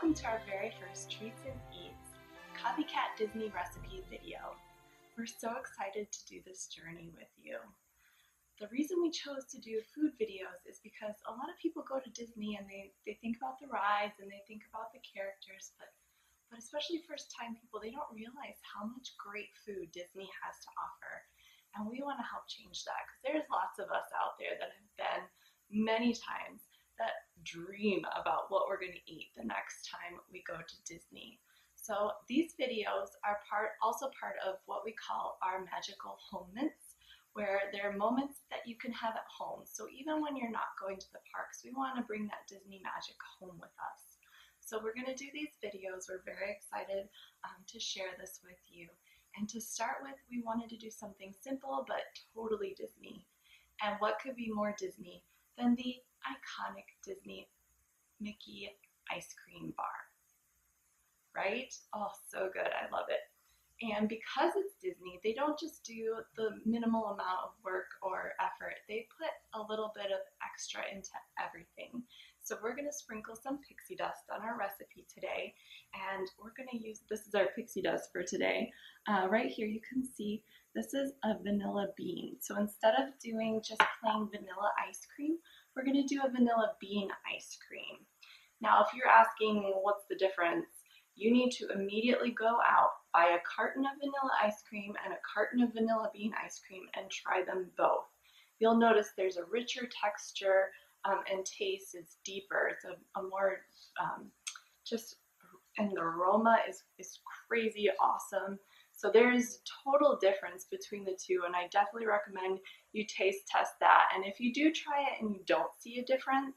welcome to our very first Treats and Eats Copycat Disney recipe video. We're so excited to do this journey with you. The reason we chose to do food videos is because a lot of people go to Disney and they think about the rides and they think about the characters, but especially first time people, they don't realize how much great food Disney has to offer. And we want to help change that because there's lots of us out there that have been many times that dream about what we're going to eat the next time we go to Disney. So these videos are also part of what we call our magical home mints, where they're moments that you can have at home. So even when you're not going to the parks, we want to bring that Disney magic home with us. So we're going to do these videos. We're very excited to share this with you. And to start with, we wanted to do something simple but totally Disney. And what could be more Disney than the iconic Disney Mickey ice cream bar, right? Oh, so good, I love it. And because it's Disney, they don't just do the minimal amount of work or effort, they put a little bit of extra into everything. So we're gonna sprinkle some pixie dust on our recipe today, and we're gonna use, this is our pixie dust for today. Right here you can see this is a vanilla bean. So instead of doing just plain vanilla ice cream, we're gonna do a vanilla bean ice cream. Now, if you're asking what's the difference, you need to immediately go out, buy a carton of vanilla ice cream and a carton of vanilla bean ice cream and try them both. You'll notice there's a richer texture and taste. It's deeper. It's a more and the aroma is crazy awesome. So there's total difference between the two, and I definitely recommend you taste test that. And if you do try it and you don't see a difference,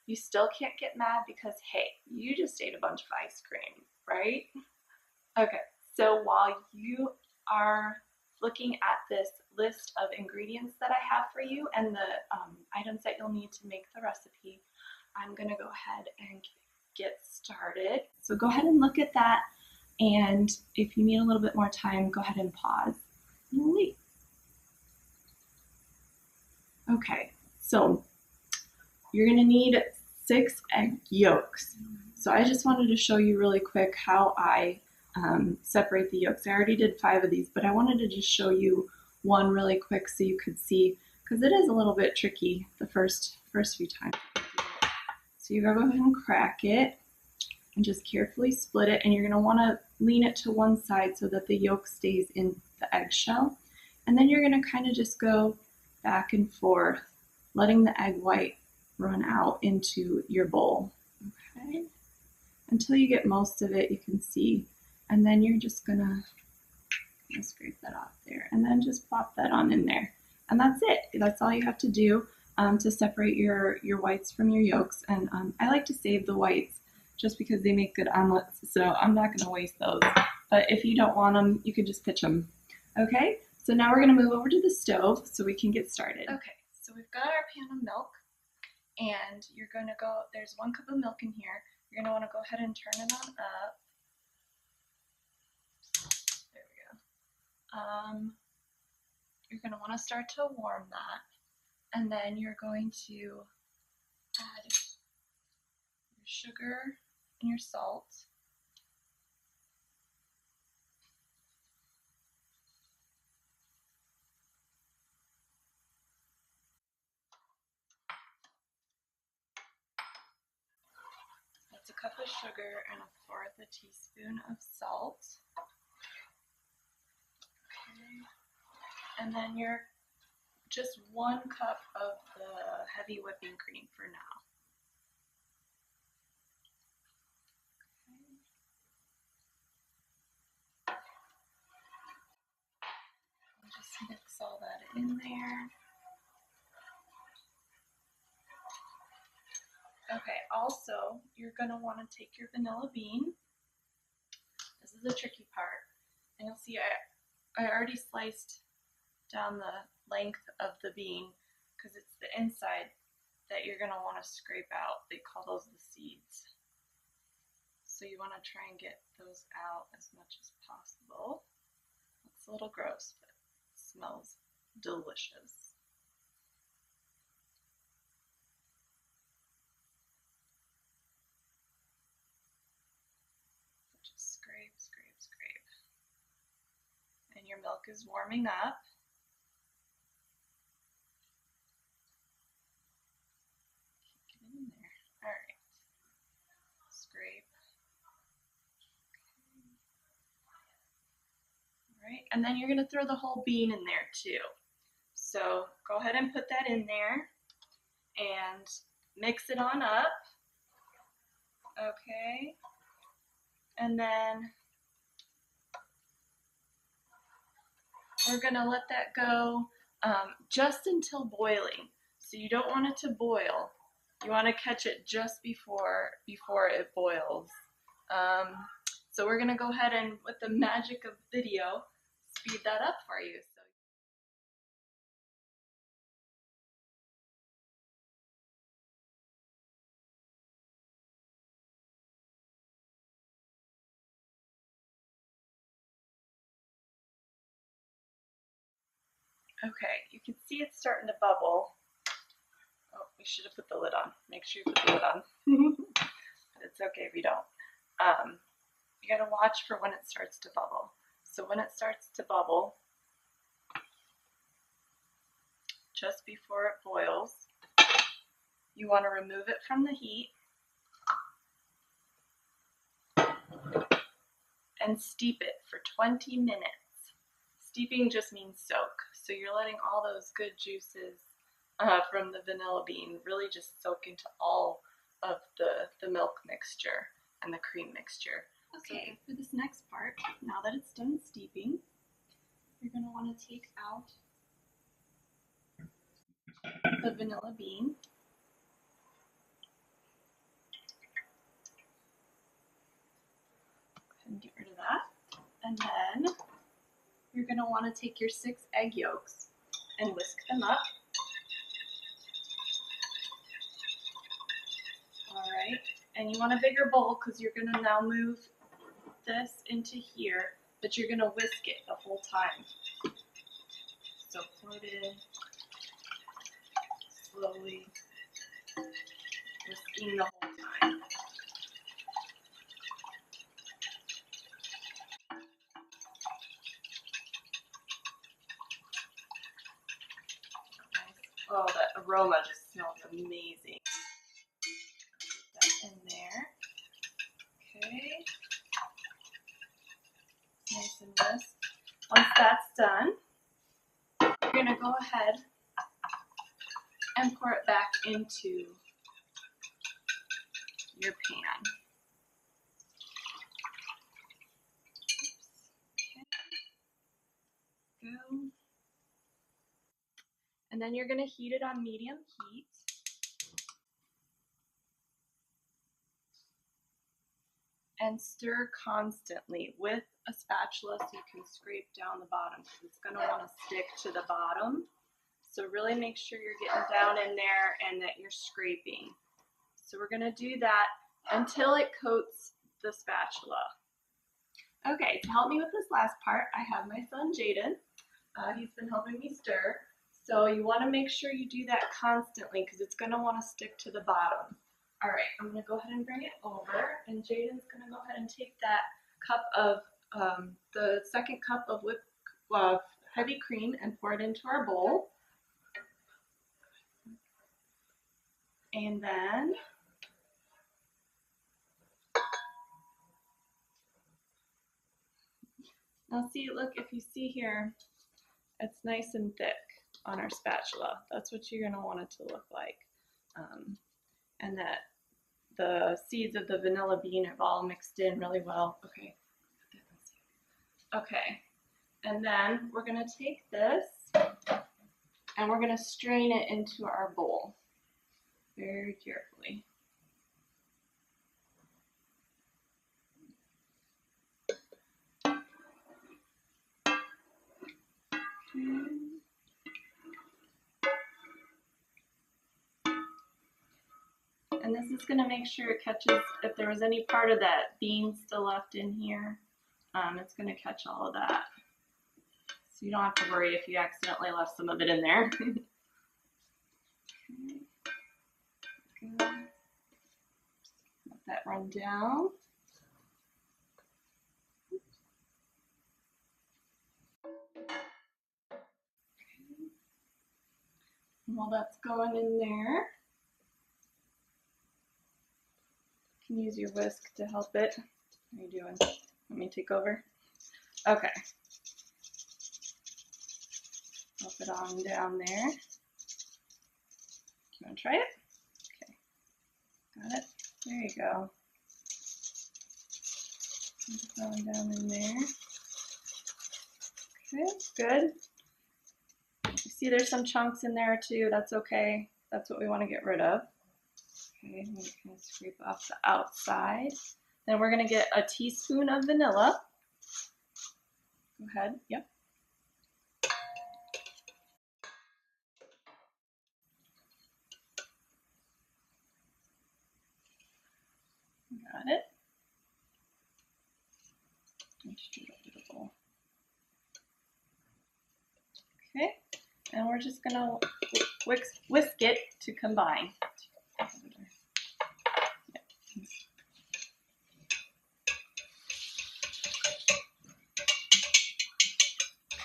you still can't get mad because, hey, you just ate a bunch of ice cream, right? Okay, so while you are looking at this list of ingredients that I have for you and the items that you'll need to make the recipe, I'm gonna go ahead and get started. So go ahead and look at that, and if you need a little bit more time, go ahead and pause and wait. Okay, so you're gonna need 6 egg yolks. So I just wanted to show you really quick how I separate the yolks. I already did 5 of these, but I wanted to just show you one really quick so you could see, because it is a little bit tricky the first few times. So you're gonna go ahead and crack it and just carefully split it, and you're gonna wanna lean it to one side so that the yolk stays in the eggshell. And then you're gonna kind of just go back and forth, letting the egg white run out into your bowl, okay? Until you get most of it, you can see. And then you're just gonna scrape that off there, and then just plop that on in there. And that's it. That's all you have to do to separate your whites from your yolks. And I like to save the whites just because they make good omelets, so I'm not gonna waste those. But if you don't want them, you could just pitch them. Okay, so now we're gonna move over to the stove so we can get started. Okay, so we've got our pan of milk, and you're gonna go, there's 1 cup of milk in here. You're gonna wanna go ahead and turn it on up. There we go. You're gonna wanna start to warm that, and then you're going to add your sugar and your salt. That's a cup of sugar and 1/4 teaspoon of salt. Okay. And then you're just 1 cup of the heavy whipping cream for now. Okay. I'll just mix all that in there. Okay, also, you're gonna wanna take your vanilla bean. This is the tricky part. And you'll see I already sliced down the length of the bean because it's the inside that you're gonna wanna scrape out. They call those the seeds. So you wanna try and get those out as much as possible. It's a little gross, but it smells delicious. And your milk is warming up. Get it in there. All right. Scrape. All right, and then you're going to throw the whole bean in there too. So go ahead and put that in there and mix it on up. Okay. And then we're going to let that go just until boiling. So you don't want it to boil. You want to catch it just before it boils. So we're going to go ahead and, with the magic of video, speed that up for you. Okay, you can see it's starting to bubble. Oh, we should have put the lid on. Make sure you put the lid on. But it's okay if you don't. You gotta watch for when it starts to bubble. So when it starts to bubble, just before it boils, you want to remove it from the heat and steep it for 20 minutes. Steeping just means soak. So you're letting all those good juices from the vanilla bean really just soak into all of the milk mixture and the cream mixture. Okay, for this next part, now that it's done steeping, you're going to want to take out the vanilla bean. And get rid of that. And then you're going to want to take your 6 egg yolks and whisk them up. Alright, and you want a bigger bowl because you're going to now move this into here, but you're going to whisk it the whole time. So pour it in slowly, whisking the whole time. Oh, that aroma just smells amazing. Put that in there. Okay. Nice and whisked. Once that's done, you're going to go ahead and pour it back into your pan. Okay. Go. And then you're going to heat it on medium heat. And stir constantly with a spatula so you can scrape down the bottom because it's going to want to stick to the bottom. So really make sure you're getting down in there and that you're scraping. So we're going to do that until it coats the spatula. Okay, to help me with this last part, I have my son Jaden. He's been helping me stir. So you want to make sure you do that constantly because it's going to want to stick to the bottom. All right, I'm going to go ahead and bring it over, and Jaden's going to go ahead and take that cup of, the second cup of heavy cream and pour it into our bowl. And then now see, look, if you see here, it's nice and thick on our spatula. That's what you're going to want it to look like. And that the seeds of the vanilla bean have all mixed in really well. Okay. Okay. And then we're going to take this and we're going to strain it into our bowl very carefully. Okay. And this is going to make sure it catches, if there was any part of that bean still left in here, it's going to catch all of that. So you don't have to worry if you accidentally left some of it in there. Okay. Good. Let that run down. And while that's going in there, you can use your whisk to help it. What are you doing? Let me take over? Okay. Help it on down there. You want to try it? Okay. Got it? There you go. Going down in there. Okay, good. You see there's some chunks in there too. That's okay. That's what we want to get rid of. Okay, I'm going to scrape off the outside. Then we're going to get a teaspoon of vanilla. Go ahead. Yep. Got it. Okay, and we're just going to whisk it to combine.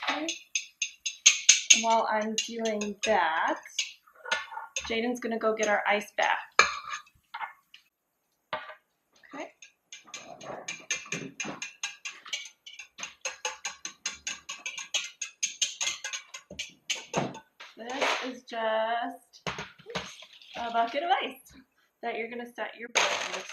Okay. And while I'm doing that, Jaden's going to go get our ice bath. Okay. This is just a bucket of ice that you're going to set your bowl into.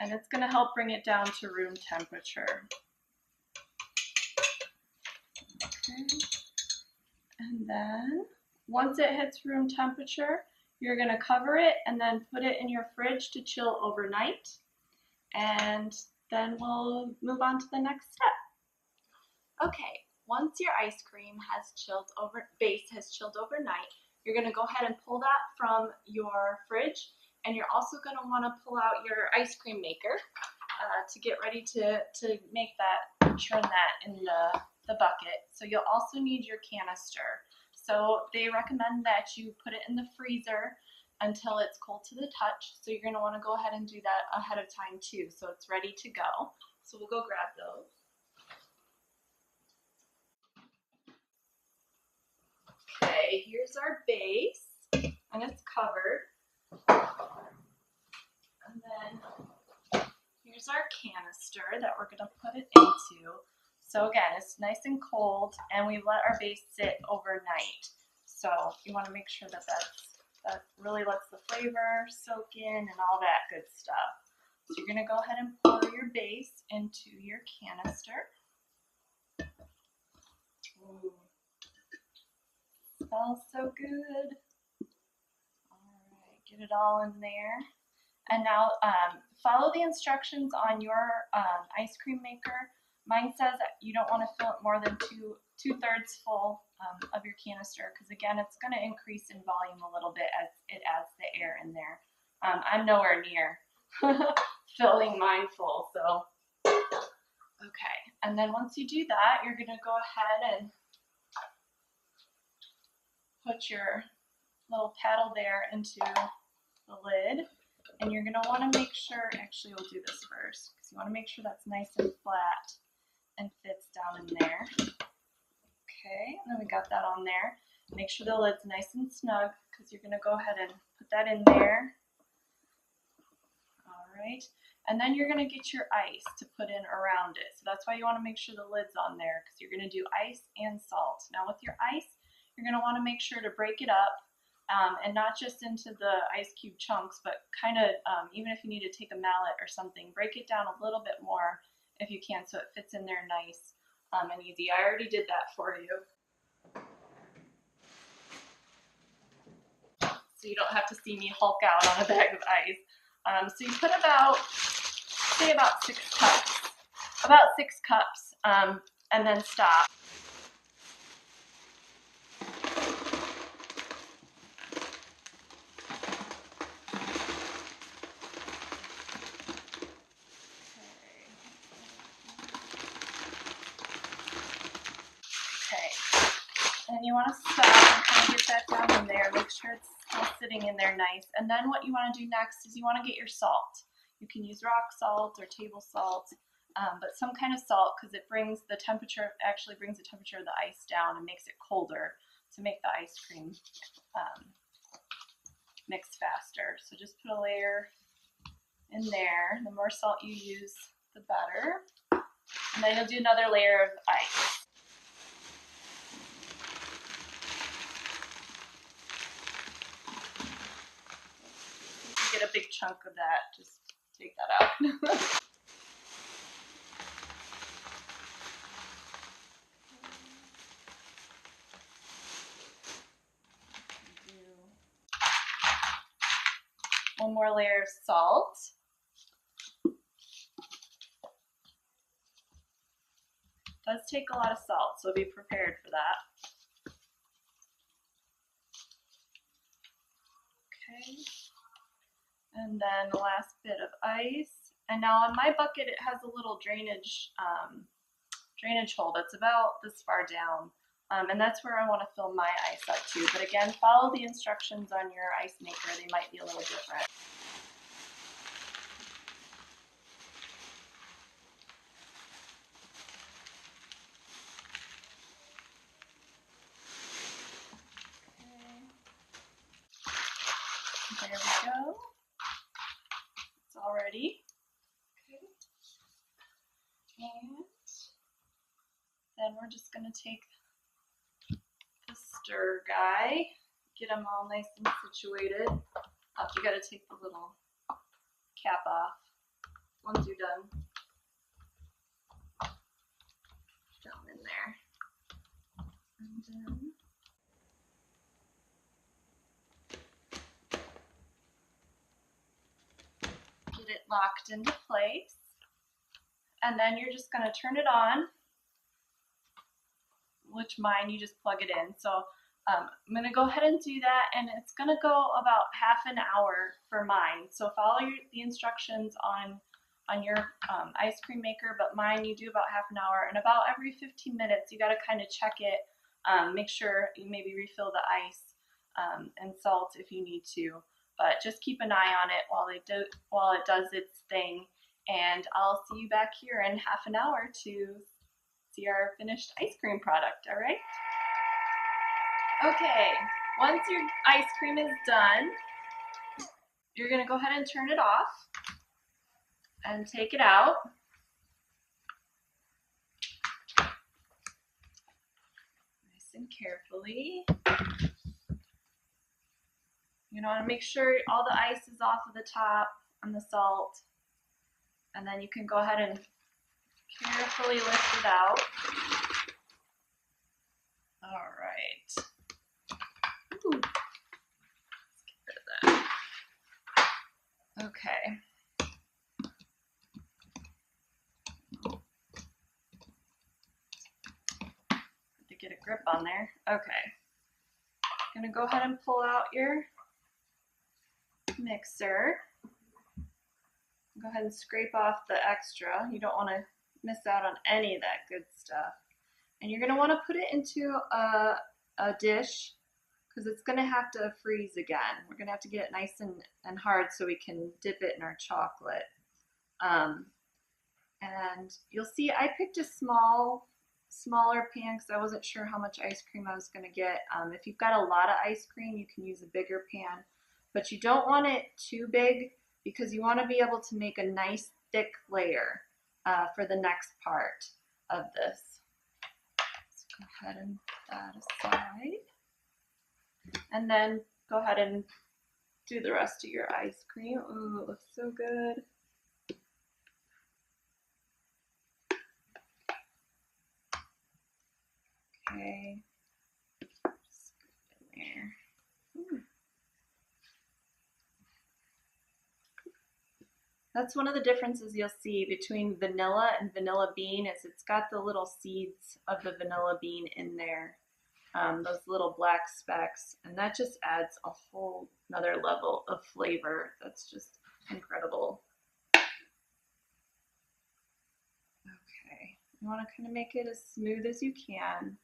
And it's going to help bring it down to room temperature. Okay. And then once it hits room temperature, you're going to cover it and then put it in your fridge to chill overnight. And then we'll move on to the next step. Okay, once your ice cream base has chilled overnight, you're going to go ahead and pull that from your fridge, and you're also going to want to pull out your ice cream maker to get ready to make that, churn that in the bucket. So you'll also need your canister. So they recommend that you put it in the freezer until it's cold to the touch. So you're going to want to go ahead and do that ahead of time too, so it's ready to go. So we'll go grab those. Okay, here's our base, and it's covered. And then here's our canister that we're going to put it into. So again, it's nice and cold, and we've let our base sit overnight. So you want to make sure that that really lets the flavor soak in and all that good stuff. So you're going to go ahead and pour your base into your canister. Ooh. Smells so good. All right, get it all in there. And now follow the instructions on your ice cream maker. Mine says that you don't want to fill it more than two-thirds full of your canister, because again, it's going to increase in volume a little bit as it adds the air in there. I'm nowhere near filling mine full, so okay. And then once you do that, you're going to go ahead and put your little paddle there into the lid, and you're going to want to make sure, actually we'll do this first, because you want to make sure that's nice and flat and fits down in there. Okay, and then we got that on there. Make sure the lid's nice and snug, because you're going to go ahead and put that in there. All right, and then you're going to get your ice to put in around it. So that's why you want to make sure the lid's on there, because you're going to do ice and salt. Now with your ice, you're going to want to make sure to break it up, and not just into the ice cube chunks, but kind of, even if you need to take a mallet or something, break it down a little bit more if you can, so it fits in there nice and easy. I already did that for you, so you don't have to see me hulk out on a bag of ice. So you put say about 6 cups, and then stop. And you want to stop and kind of get that down in there. Make sure it's still sitting in there nice. And then what you want to do next is you want to get your salt. You can use rock salt or table salt, but some kind of salt, because it brings the temperature, actually brings the temperature of the ice down and makes it colder to make the ice cream mix faster. So just put a layer in there. The more salt you use, the better. And then you'll do another layer of ice. If you get a big chunk of that, just take that out. One more layer of salt. It does take a lot of salt, so be prepared for that. Okay. And then the last bit of ice. And now on my bucket, it has a little drainage hole that's about this far down. And that's where I want to fill my ice up to. But again, follow the instructions on your ice maker. They might be a little different. Okay. There we go. It's all ready. Okay. And then we're just going to take the stir guy, get them all nice and situated. You got to take the little cap off once you're done. Down in there. And then get it locked into place. And then you're just going to turn it on, which mine you just plug it in. So I'm going to go ahead and do that, and it's going to go about half an hour for mine. So follow the instructions on your ice cream maker, but mine you do about half an hour, and about every 15 minutes you got to kind of check it, make sure you maybe refill the ice and salt if you need to, but just keep an eye on it while it does its thing, and I'll see you back here in half an hour to see our finished ice cream product. All right? Okay, once your ice cream is done, you're going to go ahead and turn it off and take it out. Nice and carefully. You want to make sure all the ice is off of the top and the salt, and then you can go ahead and carefully lift it out. All right. Ooh. Let's get rid of that. Okay. To get a grip on there. Okay. Gonna go ahead and pull out your mixer. Go ahead and scrape off the extra. You don't want to miss out on any of that good stuff. And you're gonna want to put it into a dish, because it's going to have to freeze again. We're going to have to get it nice and hard so we can dip it in our chocolate. And you'll see I picked a smaller pan because I wasn't sure how much ice cream I was going to get. If you've got a lot of ice cream, you can use a bigger pan, but you don't want it too big because you want to be able to make a nice thick layer for the next part of this. Let's go ahead and put that aside. And then go ahead and do the rest of your ice cream. Ooh, it looks so good. Okay, just put it in there. Ooh. That's one of the differences you'll see between vanilla and vanilla bean is it's got the little seeds of the vanilla bean in there. Those little black specks, and that just adds a whole another level of flavor. That's just incredible. Okay, you want to kind of make it as smooth as you can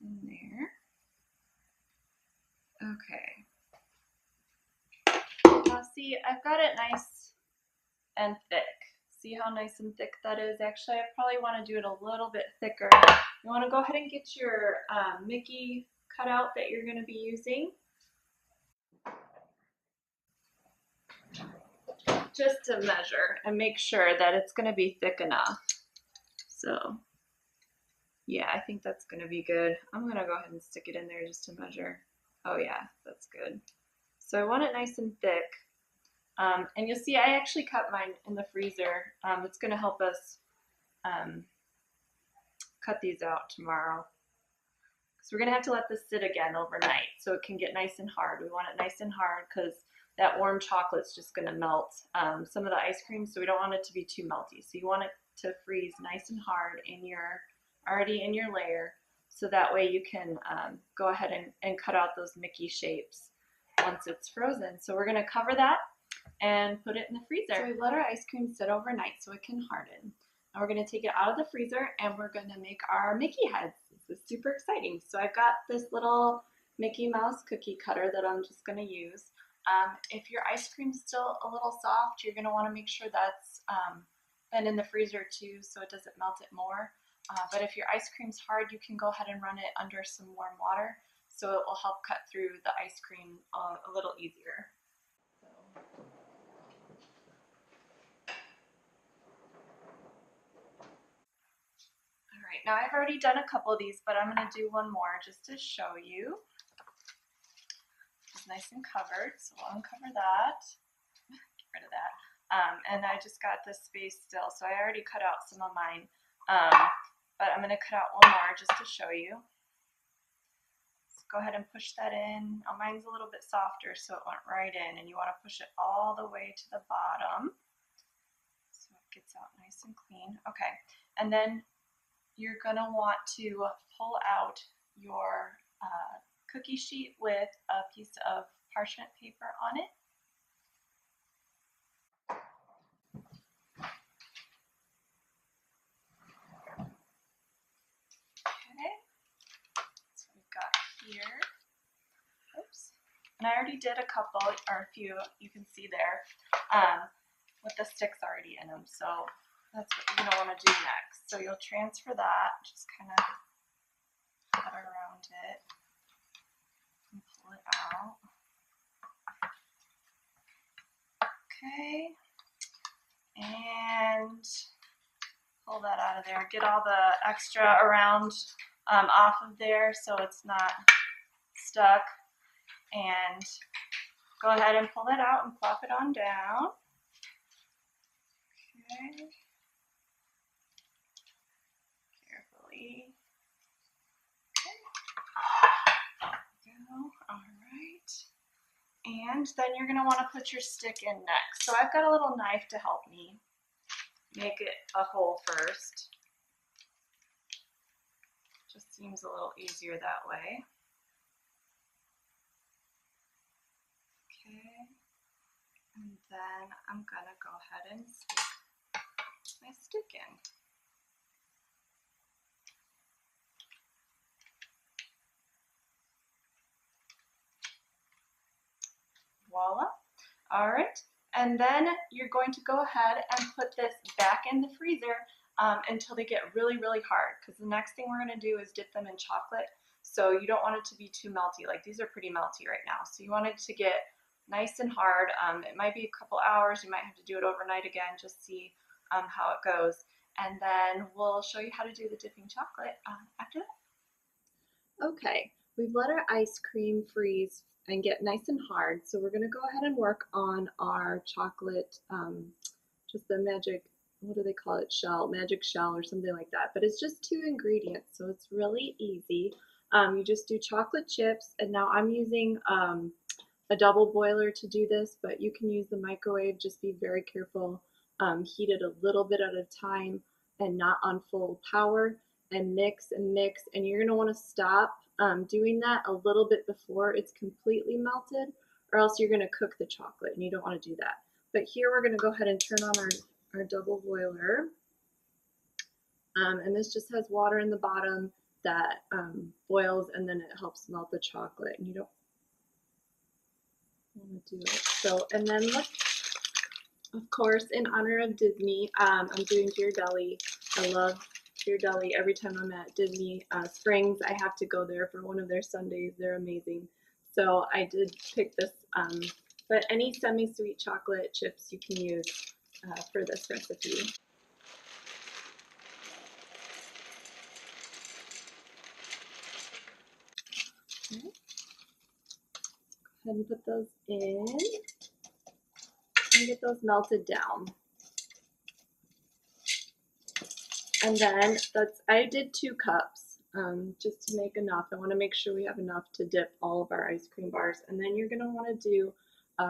in there. Okay, toss see I've got it nice and thick. See how nice and thick that is? Actually, I probably want to do it a little bit thicker. You want to go ahead and get your Mickey cutout that you're going to be using. Just to measure and make sure that it's going to be thick enough. So yeah, I think that's going to be good. I'm going to go ahead and stick it in there just to measure. Oh yeah, that's good. So I want it nice and thick. And you'll see I actually cut mine in the freezer. It's going to help us cut these out tomorrow. So we're going to have to let this sit again overnight so it can get nice and hard. We want it nice and hard because that warm chocolate's just going to melt some of the ice cream, so we don't want it to be too melty. So you want it to freeze nice and hard already in your layer, so that way you can go ahead and cut out those Mickey shapes once it's frozen. So we're going to cover that and put it in the freezer. So we let our ice cream sit overnight so it can harden. Now we're going to take it out of the freezer and we're going to make our Mickey heads. This is super exciting. So I've got this little Mickey Mouse cookie cutter that I'm just going to use. If your ice cream's still a little soft, you're going to want to make sure that's been in the freezer too so it doesn't melt it more. But if your ice cream's hard, you can go ahead and run it under some warm water so it will help cut through the ice cream a little easier. Alright, now I've already done a couple of these, but I'm going to do one more just to show you. It's nice and covered, so we'll uncover that. Get rid of that. And I just got this space still, so I already cut out some of mine. But I'm going to cut out one more just to show you. So go ahead and push that in. Oh, mine's a little bit softer, so it went right in, and you want to push it all the way to the bottom so it gets out nice and clean. Okay, and then you're going to want to pull out your cookie sheet with a piece of parchment paper on it. Okay, so we've got here. Oops. And I already did a couple, or a few, you can see there, with the sticks already in them. So that's what you're going to want to do next. So you'll transfer that, just kind of cut around it and pull it out. Okay, and pull that out of there. Get all the extra around off of there so it's not stuck. And go ahead and pull that out and plop it on down. Okay. Carefully. Okay. There we go. All right. And then you're going to want to put your stick in next. So I've got a little knife to help me make it a hole first. Just seems a little easier that way. Okay. And then I'm going to go ahead and stick my stick in. Voila. All right. And then you're going to go ahead and put this back in the freezer until they get really, really hard, because the next thing we're going to do is dip them in chocolate. So you don't want it to be too melty. Like, these are pretty melty right now. So you want it to get nice and hard. It might be a couple hours. You might have to do it overnight again, just see how it goes. And then we'll show you how to do the dipping chocolate after that. Okay, we've let our ice cream freeze and get nice and hard. So we're going to go ahead and work on our chocolate, just the magic, what do they call it, shell, magic shell or something like that. But it's just 2 ingredients, so it's really easy. You just do chocolate chips, and now I'm using a double boiler to do this, but you can use the microwave. Just be very careful. Heat it a little bit at a time and not on full power, and mix and mix. And you're going to want to stop doing that a little bit before it's completely melted, or else you're going to cook the chocolate, and you don't want to do that. But here we're going to go ahead and turn on our double boiler. And this just has water in the bottom that boils, and then it helps melt the chocolate. And you don't I'm gonna do it. So, and then of course, in honor of Disney, I'm doing Ghirardelli. I love Ghirardelli. Every time I'm at Disney Springs, I have to go there for one of their sundaes. They're amazing. So I did pick this, but any semi-sweet chocolate chips you can use for this recipe. Okay. Go ahead and put those in and get those melted down. And then I did 2 cups just to make enough. I want to make sure we have enough to dip all of our ice cream bars. And then you're going to want to do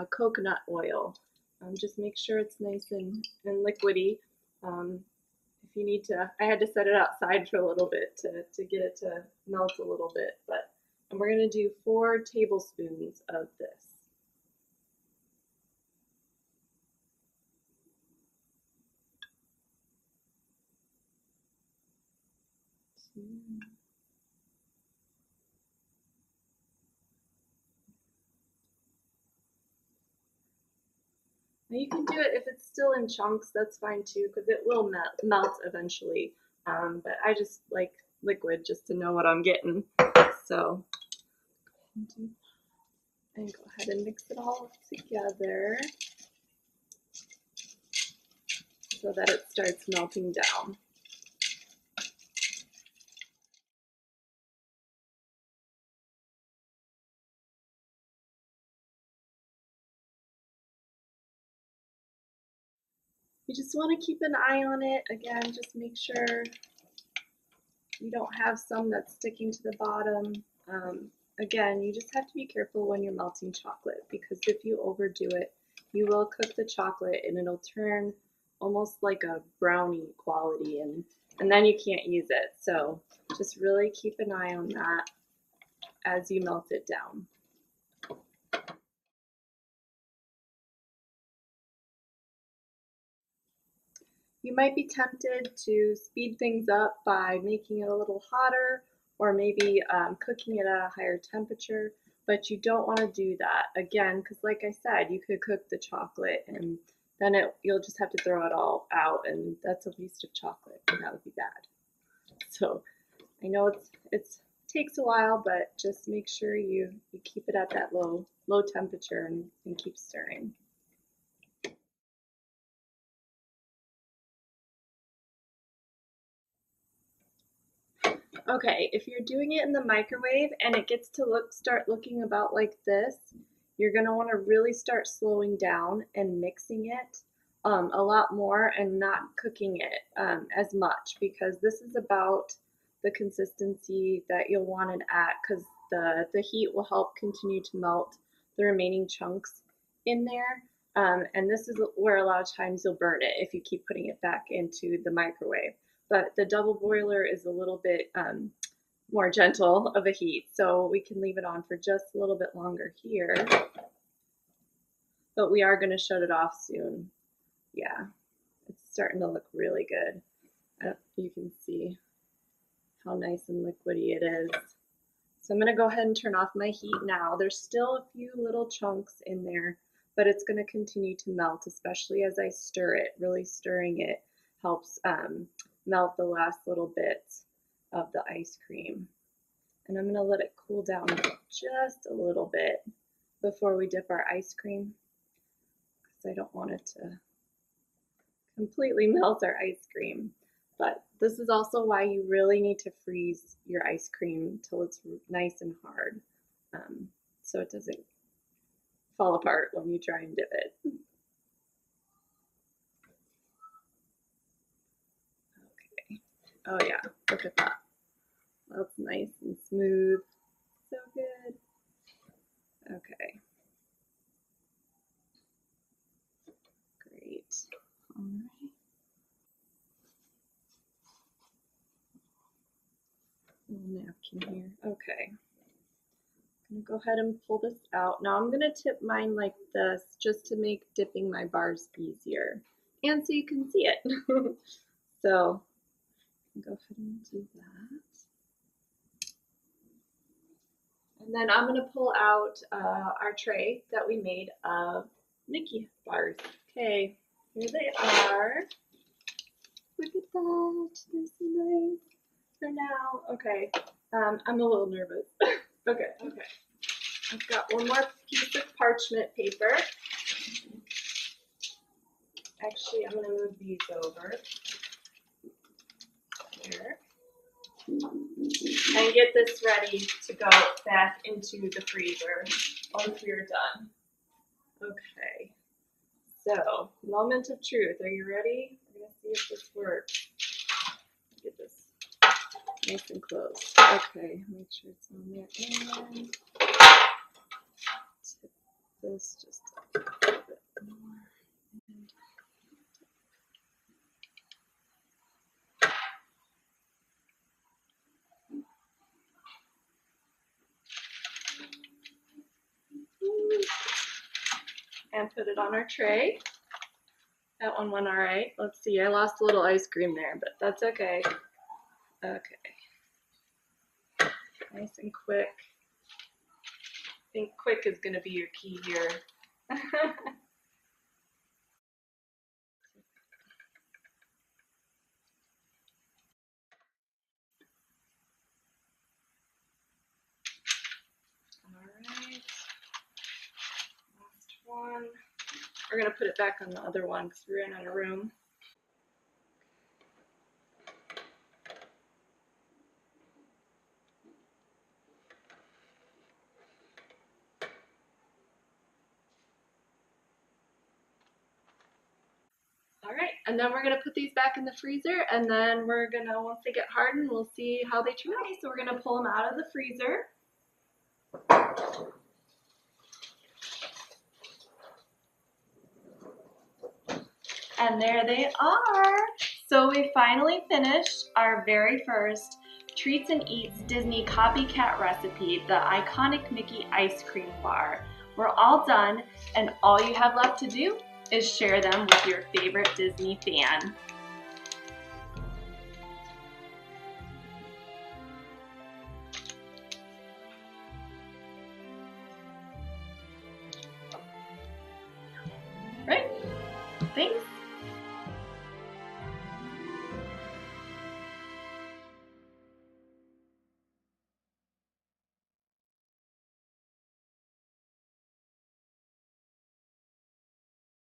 coconut oil. Just make sure it's nice and liquidy. If you need to, I had to set it outside for a little bit to get it to melt a little bit. And we're going to do 4 tablespoons of this. You can do it if it's still in chunks, that's fine too, because it will melt eventually. But I just like liquid just to know what I'm getting. So, and go ahead and mix it all together so that it starts melting down. You just want to keep an eye on it. Again, just make sure you don't have some that's sticking to the bottom. Again, you just have to be careful when you're melting chocolate, because if you overdo it, you will cook the chocolate and it'll turn almost like a brownie quality, and then you can't use it. So just really keep an eye on that as you melt it down. You might be tempted to speed things up by making it a little hotter, or maybe cooking it at a higher temperature, but you don't want to do that, again, because like I said, you could cook the chocolate and then you'll just have to throw it all out, and that's a waste of chocolate, and that would be bad. So I know it takes a while, but just make sure you keep it at that low temperature and keep stirring. Okay, if you're doing it in the microwave and it gets to start looking about like this, you're gonna want to really start slowing down and mixing it a lot more, and not cooking it as much, because this is about the consistency that you'll want it at, because the heat will help continue to melt the remaining chunks in there. And this is where a lot of times you'll burn it if you keep putting it back into the microwave. But the double boiler is a little bit more gentle of a heat, so we can leave it on for just a little bit longer here. But we are going to shut it off soon. Yeah, it's starting to look really good. You can see how nice and liquidy it is. So I'm going to go ahead and turn off my heat now. There's still a few little chunks in there, but it's going to continue to melt, especially as I stir it. Really stirring it helps melt the last little bits of the ice cream. And I'm going to let it cool down just a little bit before we dip our ice cream, because I don't want it to completely melt our ice cream. But this is also why you really need to freeze your ice cream till it's nice and hard, so it doesn't fall apart when you try and dip it. Okay. Oh yeah, look at that. That's nice and smooth. So good. Okay. Great. All right. Little napkin here. Okay. I'm gonna go ahead and pull this out. Now I'm gonna tip mine like this just to make dipping my bars easier, and so you can see it. So go ahead and do that. And And then I'm gonna pull out our tray that we made of Mickey bars. Okay, here they are. Look at that, they're so nice for now. Okay, I'm a little nervous. Okay. I've got one more piece of parchment paper. Actually, I'm gonna move these over here and get this ready to go back into the freezer once we're done. Okay, so moment of truth. Are you ready? We're gonna see if this works. Get this nice and close. Okay, make sure it's on there. And tip this just a little bit more. And put it on our tray. That one went all right. Let's see, I lost a little ice cream there, but that's okay. Okay. Nice and quick. I think quick is going to be your key here. Alright. Last one. We're going to put it back on the other one because we ran out of room. Alright, and then we're going to put these back in the freezer, and then we're going to, once they get hardened, we'll see how they turn out. Okay, so we're going to pull them out of the freezer. And there they are. So we finally finished our very first Treats and Eats Disney Copycat recipe, the iconic Mickey ice cream bar. We're all done, and all you have left to do is share them with your favorite Disney fan. Right? Thanks.